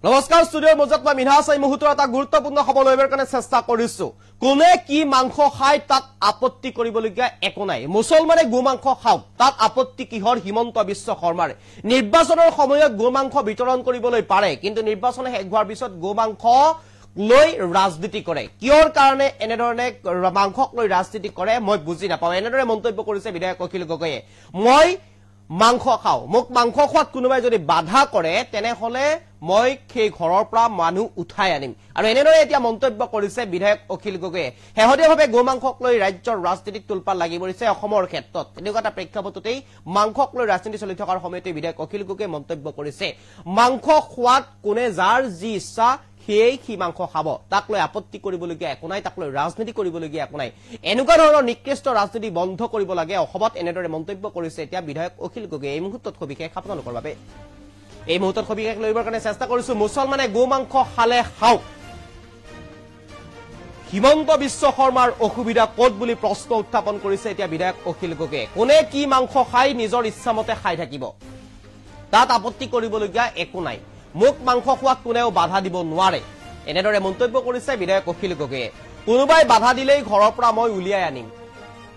নমস্কাৰ ষ্টুডিঅ'ৰ মজত মই মিনহাছ এই মুহূৰ্তৰ এটা গুৰুত্বপূৰ্ণ খবৰ লইবৰ কাৰণে চেষ্টা কৰিছো কোনে কি মাংস খায় তাত আপত্তি কৰিবলগীয়া একো নাই মুছলমানে গো মাংস খাওক তাত আপত্তি কিহৰ হিমন্ত বিশ্ব শৰ্মাৰ নিৰ্বাচনৰ সময়ত গো মাংস বিতৰণ কৰিবলৈ পাৰে কিন্তু নিৰ্বাচন শেষ হোৱাৰ পিছত গো মাংস লৈ ৰাজনীতি কৰে কিয়ৰ কাৰণে এনেধৰণে মাংসক লৈ ৰাজনীতি কৰে মই বুজি নাপাওঁ এনেদৰে মন্তব্য কৰিছে বিধায়ক অখিল গগৈয়ে মই মাংস খাও মোক মাংস খোৱাত কোনোবাই যদি বাধা কৰে তেনেহলে মই সেই ঘৰৰ পৰা মানুহ উঠাই আনিম আৰু এনেদৰে এতিয়া মন্তব্য কৰিছে বিধায়ক অখিল গগৈয়ে হেহদিয়াভাৱে গো মাংসক লৈ ৰাজ্যৰ ৰাজনীতিত তুলপাল লাগি পৰিছে অসমৰ ক্ষেত্ৰত এনেকুৱা এটা প্ৰেক্ষাপটতেই মাংসক লৈ ৰাজনীতি চলি থকাৰ সময়তে বিধায়ক অখিল গগৈয়ে মন্তব্য কৰিছে মাংস খোৱাত কোনে যাৰ যি ইচ্ছা সেই মাংস খাব তাক লৈ আপত্তি কৰিবলগীয়া একো নাই তাক লৈ ৰাজনীতি কৰিবলগীয়া একো নাই এনেকুৱা ধৰণৰ নিকৃষ্ট ৰাজনীতি বন্ধ কৰিব লাগে অসমত এনেদৰে মন্তব্য কৰিছে এতিয়া বিধায়ক অখিল গগৈয়ে এই মুহূৰ্তত সবিশেষ আপোনালোকৰ বাবে এই মুহূৰ্তত সবিশেষ লইবৰ কাৰণে চেষ্টা কৰিছো মুছলমানে গো মাংস খালে খাওক হিমন্ত বিশ্ব শৰ্মাৰ অসুবিধা ক'ত বুলি প্ৰশ্ন উত্থাপন কৰিছে এতিয়া বিধায়ক অখিল গগৈয়ে কোনে কি মাংস খাই নিজৰ ইচ্ছামতে খাই থাকিব তাত আপত্তি কৰিবলগীয়া একো নাই মোক মাংস খোৱাত কোনেও বাধা দিব নোৱাৰে এনেদৰে মন্তব্য কৰিছে বিধায়ক অখিল গগৈয়ে কোনোবাই বাধা দিলেই ঘৰৰ পৰা মই উলিয়াই আনিম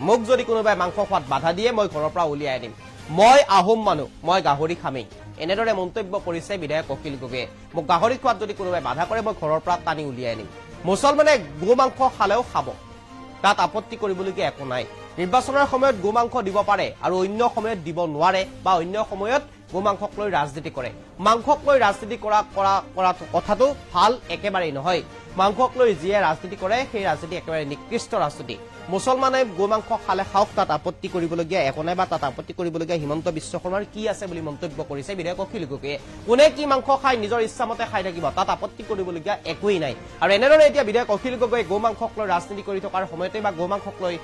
মোক যদি কোনোবাই মাংস খোৱাত বাধা দিয়ে মই ঘৰৰ পৰা উলিয়াই আনিম মই আহোম মানুহ মই গাহৰি খামেই এনেদৰে মন্তব্য কৰিছে বিধায়ক অখিল গগৈয়ে মোক গাহৰি খোৱাত যদি কোনোবাই বাধা কৰে মই ঘৰৰ পৰা টানি উলিয়াই আনিম মুছলমানে গো মাংস খালেও খাব তাত আপত্তি কৰিবলগীয়া একো নাই নিৰ্বাচনৰ সময়ত গো মাংস দিব পাৰে আৰু অন্য সময়ত দিব নোৱাৰে বা অন্য সময়ত গো মাংসক লৈ ৰাজনীতি কৰে মাংসক লৈ ৰাজনীতি কৰা কথাটো ভাল একেবাৰেই নহয় মাংসক লৈ যিয়ে ৰাজনীতি কৰে সেই ৰাজনীতি একেবাৰে নিকৃষ্ট ৰাজনীতি মুছলমানে গো মাংস খালে খাওক তাত আপত্তি কৰিবলগীয়া একো নাই বা তাত আপত্তি কৰিবলগীয়া হিমন্ত বিশ্ব শৰ্মাৰ কি আছে বুলি মন্তব্য কৰিছে বিধায়ক অখিল গগৈয়ে কোনে কি মাংস খাই নিজৰ ইচ্ছামতে খাই থাকিব তাত আপত্তি কৰিবলগীয়া একোৱেই নাই আৰু এনেদৰে এতিয়া বিধায়ক অখিল গগৈয়ে গো মাংসক লৈ ৰাজনীতি কৰি থকাৰ সময়তে বা গো মাংসক লৈ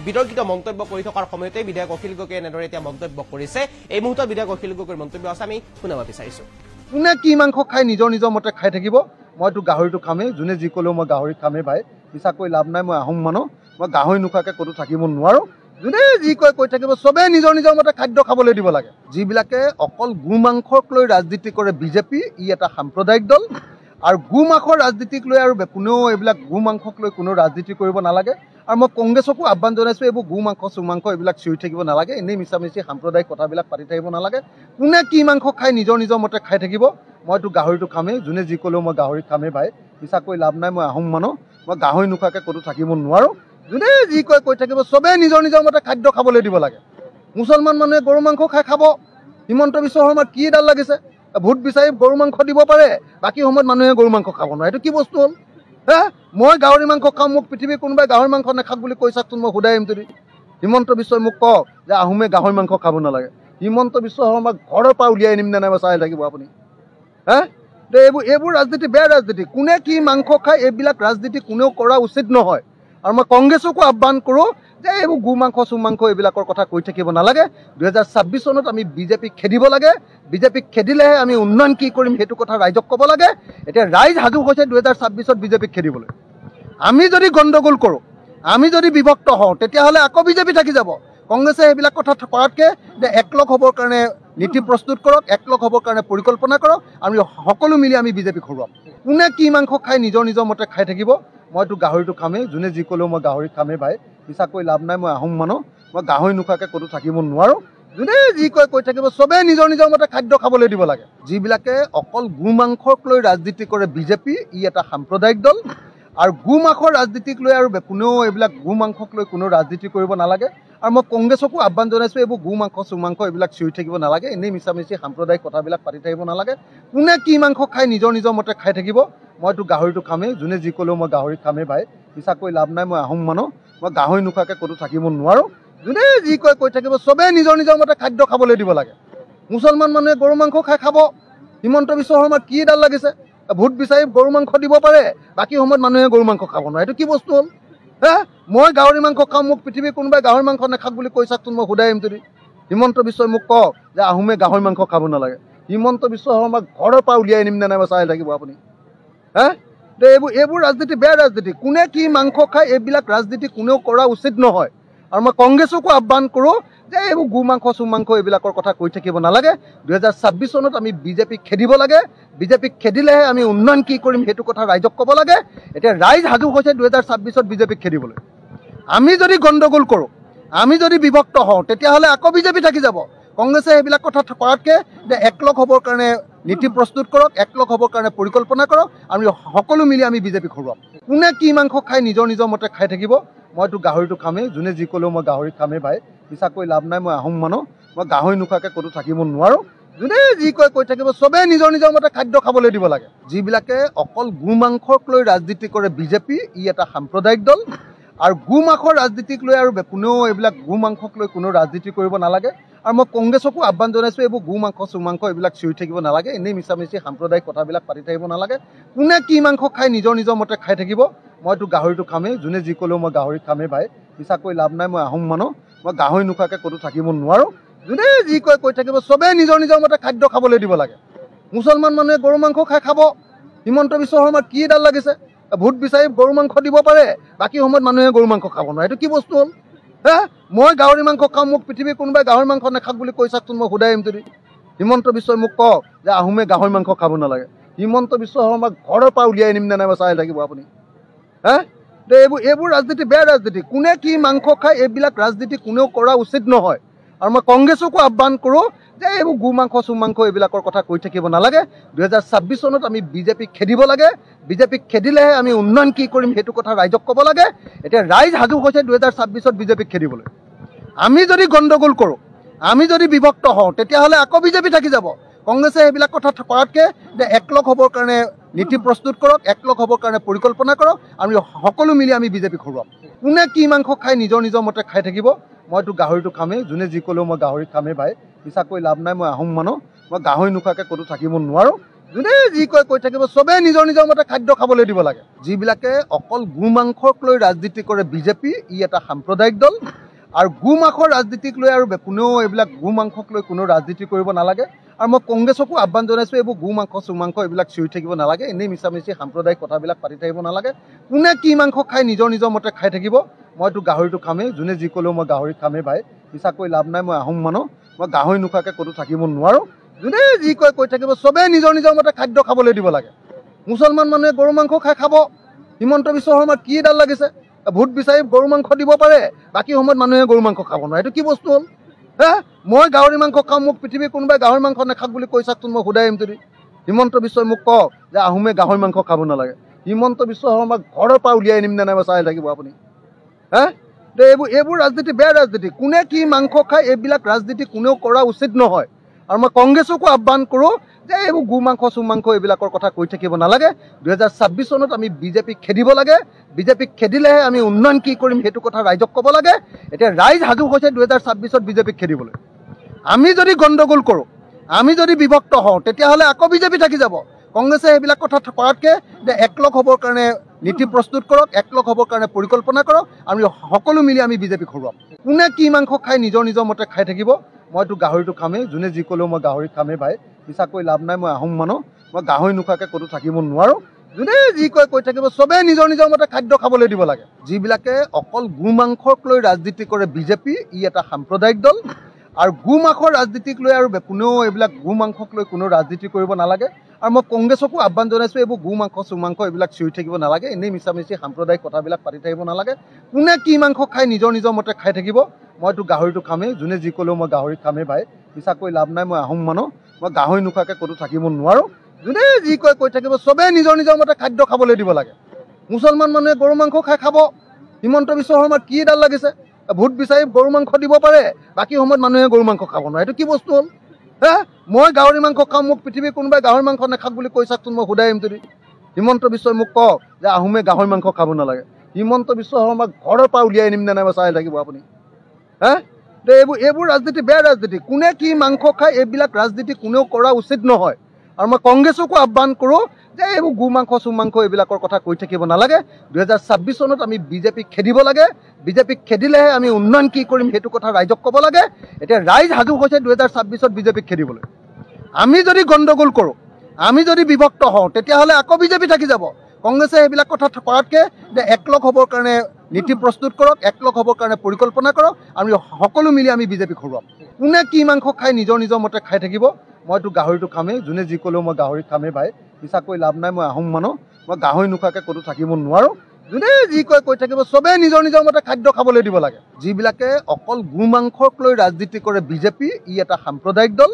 বিতৰ্কিত মন্তব্য কৰি থকাৰ সময়তে বিধায়ক অখিল গগৈয়ে এনেদৰে এতিয়া মন্তব্য কৰিছে এই মুহূৰ্তত বিধায়ক অখিল গগৈৰ মন্তব্য আছে আমি শুনাব বিচাৰিছো কোনে কি মাংস খাই নিজৰ মতে খাই থাকিব মইতো গাহৰিটো খামেই যোনে যি ক'লেও মই গাহৰি খামেই ভাই মিছাকৈ লাভ নাই মই আহোম মানুহ মই গাহৰি নোখোৱাকৈ ক'তো থাকিব নোৱাৰো যোনে যি কৈ থাকিব চবেই নিজৰ মতে খাদ্য খাবলৈ দিব লাগে যিবিলাকে অকল গো মাংসক লৈ ৰাজনীতি কৰে বিজেপি ই এটা সাম্প্ৰদায়িক দল আৰু গো মাংসৰ ৰাজনীতিক লৈ আৰু কোনেও এইবিলাক গো মাংসক লৈ কোনো ৰাজনীতি কৰিব নালাগে আৰু মই কংগ্ৰেছকো আহ্বান জনাইছোঁ এইবোৰ গো মাংস চুমাংস এইবিলাক চিঞৰি থাকিব নালাগে এনেই মিছামিছি সাম্প্ৰদায়িক কথাবিলাক পাতি থাকিব নালাগে কোনে কি মাংস খাই নিজৰ মতে খাই থাকিব মইতো গাহৰিটো খামেই যোনে যি ক'লেও মই গাহৰি খামেই ভাই মিছাকৈ লাভ নাই মই আহোম মানুহ মই গাহৰি নোখোৱাকৈ ক'তো থাকিব নোৱাৰো যোনে যি কৈ থাকিব চবেই নিজৰ মতে খাদ্য খাবলৈ দিব লাগে মুছলমান মানুহে গৰু মাংস খাই খাব হিমন্ত বিশ্ব শৰ্মাৰ কি এডাল লাগিছে ভোট বিচাৰি গৰু মাংস দিব পাৰে বাকী সময়ত মানুহে গৰু মাংস খাব নোৱাৰে এইটো কি বস্তু হ'ল মই গাহৰি মাংস খাওঁ মোক পৃথিৱীৰ কোনোবাই গাহৰি মাংস নাখাওক বুলি কৈ চাওকচোন মই সোধাই আহিম যদি হিমন্ত বিশ্বই মোক কওক যে আহোমে গাহৰি মাংস খাব নালাগে হিমন্ত বিশ্ব শৰ্মাক ঘৰৰ পৰা উলিয়াই আনিম নে নাই চাই থাকিব আপুনি এইবোৰ ৰাজনীতি বেয়া ৰাজনীতি কোনে কি মাংস খায় এইবিলাক ৰাজনীতি কোনেও কৰা উচিত নহয় আৰু মই কংগ্ৰেছকো আহ্বান কৰোঁ যে এইবোৰ গো মাংস চুমাংস এইবিলাকৰ কথা কৈ থাকিব নালাগে 2026 চনত আমি বিজেপিক খেদিব লাগে বিজেপিক খেদিলেহে আমি উন্নয়ন কি কৰিম সেইটো কথা ৰাইজক ক'ব লাগে এতিয়া ৰাইজ সাজু হৈছে 2026ত বিজেপিক খেদিবলৈ আমি যদি গণ্ডগোল কৰোঁ আমি যদি বিভক্ত হওঁ তেতিয়াহ'লে আকৌ বিজেপি থাকি যাব কংগ্ৰেছে এইবিলাক কথা কৰাতকৈ যে একলগ হ'বৰ কাৰণে নীতি প্ৰস্তুত কৰক একলগ হ'বৰ কাৰণে পৰিকল্পনা কৰক আমি সকলো মিলি আমি বিজেপিক হৰুৱাম কোনে কি মাংস খাই নিজৰ মতে খাই থাকিব মইতো গাহৰিটো খামেই যোনে যি ক'লেও মই গাহৰি খামেই ভাই মিছাকৈ লাভ নাই মই আহোম মানুহ মই গাহৰি নোখোৱাকৈ ক'তো থাকিব নোৱাৰো যোনে যি কৈ থাকিব চবেই নিজৰ মতে খাদ্য খাবলৈ দিব লাগে যিবিলাকে অকল গো মাংসক লৈ ৰাজনীতি কৰে বিজেপি ই এটা সাম্প্ৰদায়িক দল আৰু গো মাংসৰ ৰাজনীতিক লৈ আৰু কোনেও এইবিলাক গো মাংসক লৈ কোনো ৰাজনীতি কৰিব নালাগে আৰু মই কংগ্ৰেছকো আহ্বান জনাইছোঁ এইবোৰ গো মাংস চুমাংস এইবিলাক চিঞৰি থাকিব নালাগে এনেই মিছামিছি সাম্প্ৰদায়িক কথাবিলাক পাতি থাকিব নালাগে কোনে কি মাংস খাই নিজৰ মতে খাই থাকিব মইতো গাহৰিটো খামেই যোনে যি ক'লেও মই গাহৰি খামেই ভাই মিছাকৈ লাভ নাই মই আহোম মানুহ মই গাহৰি নোখোৱাকৈ ক'তো থাকিব নোৱাৰো যোনে যি কৈ থাকিব চবেই নিজৰ মতে খাদ্য খাবলৈ দিব লাগে মুছলমান মানুহে গৰু মাংস খাই খাব হিমন্ত বিশ্ব শৰ্মাৰ কি এডাল লাগিছে ভোট বিচাৰি গৰু মাংস দিব পাৰে বাকী সময়ত মানুহে গৰু মাংস খাব নোৱাৰে এইটো কি বস্তু হ'ল মই গাহৰি মাংস খাওঁ মোক পৃথিৱীৰ কোনোবাই গাহৰি মাংস নাখাওক বুলি কৈ চাওকচোন মই সোধাই আহিম যদি হিমন্ত বিশ্বই মোক কওক যে আহোমে গাহৰি মাংস খাব নালাগে হিমন্ত বিশ্ব শৰ্মাক ঘৰৰ পৰা উলিয়াই আনিম নে নাই চাই থাকিব আপুনি এইবোৰ ৰাজনীতি বেয়া ৰাজনীতি কোনে কি মাংস খায় এইবিলাক ৰাজনীতি কোনেও কৰা উচিত নহয় আৰু মই কংগ্ৰেছকো আহ্বান কৰোঁ যে এইবোৰ গো মাংস চুমাংস এইবিলাকৰ কথা কৈ থাকিব নালাগে। 2026 চনত আমি বিজেপিক খেদিব লাগে। বিজেপিক খেদিলেহে আমি উন্নয়ন কি কৰিম সেইটো কথা ৰাইজক ক'ব লাগে। এতিয়া ৰাইজ সাজু হৈছে 2026ত বিজেপিক খেদিবলৈ। আমি যদি গণ্ডগোল কৰোঁ, আমি যদি বিভক্ত হওঁ, তেতিয়াহ'লে আকৌ বিজেপি থাকি যাব। কংগ্ৰেছে সেইবিলাক কথা কৰাতকৈ যে একলগ হ'বৰ কাৰণে নীতি প্ৰস্তুত কৰক, একলগ হ'বৰ কাৰণে পৰিকল্পনা কৰক, আমি সকলো মিলি আমি বিজেপিক হৰুৱাম। কোনে কি মাংস খাই নিজৰ নিজৰ মতে খাই থাকিব। মইতো গাহৰিটো খামেই, যোনে যি ক'লেও মই গাহৰি খামেই ভাই, মিছাকৈ লাভ নাই। মই আহোম মানুহ, মই গাহৰি নোখোৱাকৈ ক'তো থাকিব নোৱাৰোঁ। যোনে যি কয় কৈ থাকিব, চবেই নিজৰ নিজৰ মতে খাদ্য খাবলৈ দিব লাগে। যিবিলাকে অকল গো মাংসক লৈ ৰাজনীতি কৰে বিজেপি, ই এটা সাম্প্ৰদায়িক দল। আৰু গো মাংসৰ ৰাজনীতিক লৈ আৰু কোনেও এইবিলাক গো মাংসক লৈ কোনেও ৰাজনীতি কৰিব নালাগে। আৰু মই কংগ্ৰেছকো আহ্বান জনাইছোঁ, এইবোৰ গো মাংস চুমাংস এইবিলাক চিঞৰি থাকিব নালাগে। এনেই মিছামিছি সাম্প্ৰদায়িক কথাবিলাক পাতি থাকিব নালাগে। কোনে কি মাংস খাই নিজৰ নিজৰ মতে খাই থাকিব। মইতো গাহৰিটো খামেই, যোনে যি ক'লেও মই গাহৰি খামেই ভাই, মিছাকৈ লাভ নাই। মই আহোম মানুহ, মই গাহৰি নোখোৱাকৈ ক'তো থাকিব নোৱাৰোঁ। যোনে যি কয় কৈ থাকিব, চবেই নিজৰ নিজৰ মতে খাদ্য খাবলৈ দিব লাগে। মুছলমান মানুহে গৰু মাংস খাই খাব। হিমন্ত বিশ্ব শৰ্মাৰ কি এডাল লাগিছে? ভোট বিচাৰি গৰু মাংস দিব পাৰে, বাকী সময়ত মানুহে গৰু মাংস খাব নোৱাৰে। এইটো কি বস্তু হ'ল? মই গাহৰি মাংস খাম, মোক পৃথিৱীৰ কোনোবাই গাহৰি মাংস নাখাওক বুলি কৈ চাওকচোন, মই সোধাই আহিম। যদি হিমন্ত বিশ্বই মোক কওক যে আহোমে গাহৰি মাংস খাব নালাগে, হিমন্ত বিশ্ব শৰ্মাক ঘৰৰ পৰা উলিয়াই আনিম নে নাই চাই থাকিব আপুনি। এইবোৰ ৰাজনীতি বেয়া ৰাজনীতি। কোনে কি মাংস খায় এইবিলাক ৰাজনীতি কোনেও কৰা উচিত নহয়। আৰু মই কংগ্ৰেছকো আহ্বান কৰোঁ যে এইবোৰ গো মাংস চুমাংস এইবিলাকৰ কথা কৈ থাকিব নালাগে। 2026 চনত আমি বিজেপিক খেদিব লাগে। বিজেপিক খেদিলেহে আমি উন্নয়ন কি কৰিম সেইটো কথা ৰাইজক ক'ব লাগে। এতিয়া ৰাইজ সাজু হৈছে 2026ত বিজেপিক খেদিবলৈ। আমি যদি গণ্ডগোল কৰোঁ, আমি যদি বিভক্ত হওঁ, তেতিয়াহ'লে আকৌ বিজেপি থাকি যাব। কংগ্ৰেছে সেইবিলাক কথা কৰাতকৈ যে একলগ হ'বৰ কাৰণে নীতি প্ৰস্তুত কৰক, একলগ হ'বৰ কাৰণে পৰিকল্পনা কৰক, আমি সকলো মিলি আমি বিজেপিক হৰুৱাম। কোনে কি মাংস খাই নিজৰ নিজৰ মতে খাই থাকিব। মইতো গাহৰিটো খামেই, যোনে যি ক'লেও মই গাহৰি খামেই ভাই, মিছাকৈ লাভ নাই। মই আহোম মানুহ, মই গাহৰি নোখোৱাকৈ ক'তো থাকিব নোৱাৰোঁ। যোনে যি কয় কৈ থাকিব, চবেই নিজৰ নিজৰ মতে খাদ্য খাবলৈ দিব লাগে। যিবিলাকে অকল গো মাংসক লৈ ৰাজনীতি কৰে বিজেপি, ই এটা সাম্প্ৰদায়িক দল। আৰু গো মাংসৰ ৰাজনীতিক লৈ আৰু কোনেও এইবিলাক গো মাংসক লৈ কোনেও ৰাজনীতি কৰিব নালাগে। আৰু মই কংগ্ৰেছকো আহ্বান জনাইছোঁ, এইবোৰ গো মাংস চুমাংস এইবিলাক চিঞৰি থাকিব নালাগে। এনেই মিছামিছি সাম্প্ৰদায়িক কথাবিলাক পাতি থাকিব নালাগে। কোনে কি মাংস খাই নিজৰ নিজৰ মতে খাই থাকিব। মইতো গাহৰিটো খামেই, যোনে যি ক'লেও মই গাহৰি খামেই ভাই, মিছাকৈ লাভ নাই। মই আহোম মানুহ, মই গাহৰি নোখোৱাকৈ ক'তো থাকিব নোৱাৰোঁ। যোনে যি কয় কৈ থাকিব, চবেই নিজৰ নিজৰ মতে খাদ্য খাবলৈ দিব লাগে। মুছলমান মানুহে গৰু মাংস খাই খাব। হিমন্ত বিশ্ব শৰ্মাৰ কি এডাল লাগিছে? ভোট বিচাৰি গৰু মাংস দিব পাৰে, বাকী সময়ত মানুহে গৰু মাংস খাব নোৱাৰে। এইটো কি বস্তু হ'ল? মই গাহৰি মাংস খাম, মোক পৃথিৱীৰ কোনোবাই গাহৰি মাংস নাখাওক বুলি কৈ চাওকচোন, মই সোধাই আহিম। যদি হিমন্ত বিশ্বই মোক কওক যে আহোমে গাহৰি মাংস খাব নালাগে, হিমন্ত বিশ্ব শৰ্মাক ঘৰৰ পৰা উলিয়াই আনিম নে নাই চাই থাকিব আপুনি। এইবোৰ ৰাজনীতি বেয়া ৰাজনীতি। কোনে কি মাংস খায় এইবিলাক ৰাজনীতি কোনেও কৰা উচিত নহয়। আৰু মই কংগ্ৰেছকো আহ্বান কৰোঁ যে এইবোৰ গো মাংস চুমাংস এইবিলাকৰ কথা কৈ থাকিব নালাগে। 2026 চনত আমি বিজেপিক খেদিব লাগে। বিজেপিক খেদিলেহে আমি উন্নয়ন কি কৰিম সেইটো কথা ৰাইজক ক'ব লাগে। এতিয়া ৰাইজ সাজু হৈছে 2026ত বিজেপিক খেদিবলৈ। আমি যদি গণ্ডগোল কৰোঁ, আমি যদি বিভক্ত হওঁ, তেতিয়াহ'লে আকৌ বিজেপি থাকি যাব। কংগ্ৰেছে সেইবিলাক কথা কৰাতকৈ যে একলগ হ'বৰ কাৰণে নীতি প্ৰস্তুত কৰক, একলগ হ'বৰ কাৰণে পৰিকল্পনা কৰক, আমি সকলো মিলি আমি বিজেপিক হৰুৱাম। কোনে কি মাংস খাই নিজৰ নিজৰ মতে খাই থাকিব। মইতো গাহৰিটো খামেই, যোনে যি ক'লেও মই গাহৰি খামেই ভাই, মিছাকৈ লাভ নাই। মই আহোম মানুহ, মই গাহৰি নোখোৱাকৈ ক'তো থাকিব নোৱাৰোঁ। যোনে যি কয় কৈ থাকিব, চবেই নিজৰ নিজৰ মতে খাদ্য খাবলৈ দিব লাগে। যিবিলাকে অকল গো মাংসক লৈ ৰাজনীতি কৰে বিজেপি, ই এটা সাম্প্ৰদায়িক দল। আৰু গো মাংসৰ ৰাজনীতিক লৈ আৰু কোনেও এইবিলাক গো মাংসক লৈ কোনেও ৰাজনীতি কৰিব নালাগে। আৰু মই কংগ্ৰেছকো আহ্বান জনাইছোঁ, এইবোৰ গো মাংস চুমাংস এইবিলাক চিঞৰি থাকিব নালাগে। এনেই মিছামিছি সাম্প্ৰদায়িক কথাবিলাক পাতি থাকিব নালাগে। কোনে কি মাংস খাই নিজৰ নিজৰ মতে খাই থাকিব। মইতো গাহৰিটো খামেই, যোনে যি ক'লেও মই গাহৰি খামেই ভাই, মিছাকৈ লাভ নাই। মই আহোম মানুহ, মই গাহৰি নোখোৱাকৈ ক'তো থাকিব নোৱাৰোঁ। যোনে যি কয় কৈ থাকিব, চবেই নিজৰ নিজৰ মতে খাদ্য খাবলৈ দিব লাগে। মুছলমান মানুহে গৰু মাংস খাই খাব। হিমন্ত বিশ্ব শৰ্মাৰ কি এডাল লাগিছে? ভোট বিচাৰি গৰু মাংস দিব পাৰে, বাকী সময়ত মানুহে গৰু মাংস খাব নোৱাৰে। এইটো কি বস্তু হ'ল? মই গাহৰি মাংস খাম, মোক পৃথিৱীৰ কোনোবাই গাহৰি মাংস নাখাওক বুলি কৈ চাওকচোন, মই সোধাই আহিম। যদি হিমন্ত বিশ্বই মোক কওক যে আহোমে গাহৰি মাংস খাব নালাগে, হিমন্ত বিশ্ব শৰ্মাক ঘৰৰ পৰা উলিয়াই আনিম নে নাই চাই থাকিব আপুনি। এইবোৰ ৰাজনীতি বেয়া ৰাজনীতি। কোনে কি মাংস খায় এইবিলাক ৰাজনীতি কোনেও কৰা উচিত নহয়। আৰু মই কংগ্ৰেছকো আহ্বান কৰোঁ যে এইবোৰ গো মাংস চুমাংস এইবিলাকৰ কথা কৈ থাকিব নালাগে। 2026 চনত আমি বিজেপিক খেদিব লাগে। বিজেপিক খেদিলেহে আমি উন্নয়ন কি কৰিম সেইটো কথা ৰাইজক ক'ব লাগে। এতিয়া ৰাইজ সাজু হৈছে 2026ত বিজেপিক খেদিবলৈ। আমি যদি গণ্ডগোল কৰোঁ, আমি যদি বিভক্ত হওঁ, তেতিয়াহ'লে আকৌ বিজেপি থাকি যাব। কংগ্ৰেছে সেইবিলাক কথা কৰাতকৈ যে একলগ হ'বৰ কাৰণে নীতি প্ৰস্তুত কৰক, একলগ হ'বৰ কাৰণে পৰিকল্পনা কৰক, আমি সকলো মিলি আমি বিজেপিক হৰুৱাম। কোনে কি মাংস খাই নিজৰ নিজৰ মতে খাই থাকিব। মইতো গাহৰিটো খামেই, যোনে যি ক'লেও মই গাহৰি খামেই ভাই, মিছাকৈ লাভ নাই। মই আহোম মানুহ, মই গাহৰি নোখোৱাকৈ ক'তো থাকিব নোৱাৰোঁ। যোনে যি কয় কৈ থাকিব, চবেই নিজৰ নিজৰ মতে খাদ্য খাবলৈ দিব লাগে। যিবিলাকে অকল গো মাংসক লৈ ৰাজনীতি কৰে বিজেপি, ই এটা সাম্প্ৰদায়িক দল।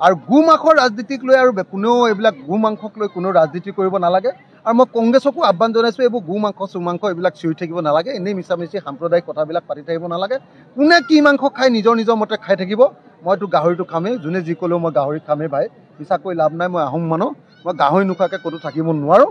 আৰু গো মাংসৰ ৰাজনীতিক লৈ আৰু কোনেও এইবিলাক গো মাংসক লৈ কোনেও ৰাজনীতি কৰিব নালাগে। আৰু মই কংগ্ৰেছকো আহ্বান জনাইছোঁ, এইবোৰ গো মাংস চুমাংস এইবিলাক চিঞৰি থাকিব নালাগে, এনেই মিছামিছি সাম্প্ৰদায়িক কথাবিলাক পাতি থাকিব নালাগে। কোনে কি মাংস খাই নিজৰ নিজৰ মতে খাই থাকিব। মইতো গাহৰিটো খামেই, যোনে যি ক'লেও মই গাহৰি খামেই ভাই, মিছাকৈ লাভ নাই। মই আহোম মানুহ, মই গাহৰি নোখোৱাকৈ ক'তো থাকিব নোৱাৰোঁ।